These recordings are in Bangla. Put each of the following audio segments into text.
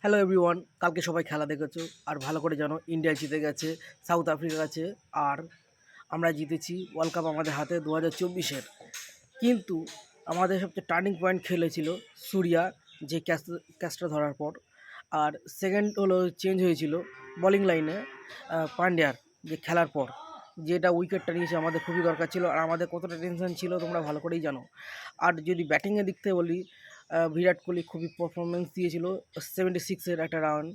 হ্যালো এভরিওয়ান, কালকে সবাই খেলা দেখেছো আর ভালো করে জানো ইন্ডিয়া জিতে গেছে সাউথ আফ্রিকার কাছে। আর আমরা জিতেছি ওয়ার্ল্ড কাপ আমাদের হাতে 2024-এর। কিন্তু আমাদের সবচেয়ে টার্নিং পয়েন্ট খেলেছিল সূর্যা, যে ক্যাচটা ধরার পর। আর সেকেন্ড হলো চেঞ্জ হয়েছিল বোলিং লাইনে পান্ডিয়ার, যে খেলার পর যেটা উইকেটটা নিয়েছে আমাদের খুবই দরকার ছিল। আর আমাদের কতটা টেনশন ছিল তোমরা ভালো করেই জানো। আর যদি ব্যাটিংয়ের দিক থেকে বলি, বিরাট কোহলি খুবই পারফরমেন্স দিয়েছিল, 76-এর একটা রান।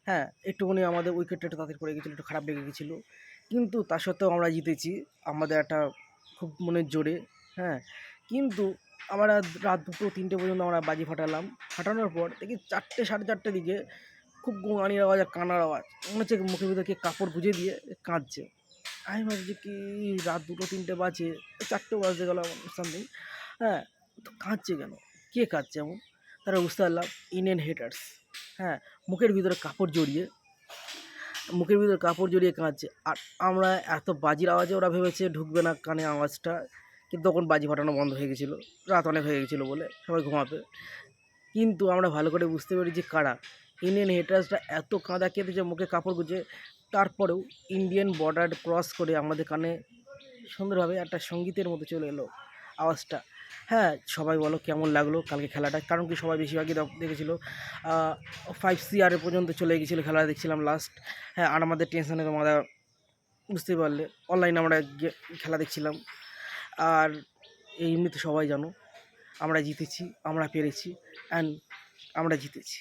হ্যাঁ, একটুখানি আমাদের উইকেটটা একটু তাড়াতাড়ি পড়ে গেছিলো, একটু খারাপ লেগে গেছিলো। কিন্তু তা সত্ত্বেও আমরা জিতেছি আমাদের একটা খুব মনের জোরে। হ্যাঁ, কিন্তু আমরা রাত 2-3টে পর্যন্ত আমরা বাজি ফাটালাম। ফাটানোর পর দেখি 4টে 4:30 দিকে খুব গোঙানির আওয়াজ আর কান্নার আওয়াজ, মনে হচ্ছে মুখের ভিতরে কে কাপড় গুঁজে দিয়ে কাঁদছে। আমি ভাবছি কি রাত 2-3টে বাজে, 4টেও বাজতে গেল সামথিং। হ্যাঁ, তো কাঁদছে কেন, কে কাঁদছে এমন? তারা বুঝতে পারলাম ইন্ডিয়ান হেটার্স। হ্যাঁ, মুখের ভিতরে কাপড় জড়িয়ে কাঁদছে। আর আমরা এত বাজির আওয়াজে ওরা ভেবেছে ঢুকবে না কানে আওয়াজটা, কিন্তু তখন বাজি ফাটানো বন্ধ হয়ে গেছিলো, রাত অনেক হয়ে গেছিলো বলে সবাই ঘুমাবে। কিন্তু আমরা ভালো করে বুঝতে পারি যে কারা ইন্ডিয়ান হেটার্সরা এত কাঁদা কেঁদেছে মুখে কাপড় গুঁজে। তারপরেও ইন্ডিয়ান বর্ডার ক্রস করে আমাদের কানে সুন্দরভাবে একটা সঙ্গীতের মতো চলে এলো আওয়াজটা। হ্যাঁ, সবাই বলো কেমন লাগলো কালকে খেলাটা? কারণ কি সবাই বেশিরভাগই দেখেছিল 5 CR পর্যন্ত চলে গেছিলো খেলা দেখছিলাম লাস্ট। হ্যাঁ, আর আমাদের টেনশনে তোমরা বুঝতেই পারলে, অনলাইনে আমরা খেলা দেখছিলাম। আর এই এমনিতে সবাই জানো আমরা জিতেছি, আমরা পেরেছি, অ্যান্ড আমরা জিতেছি।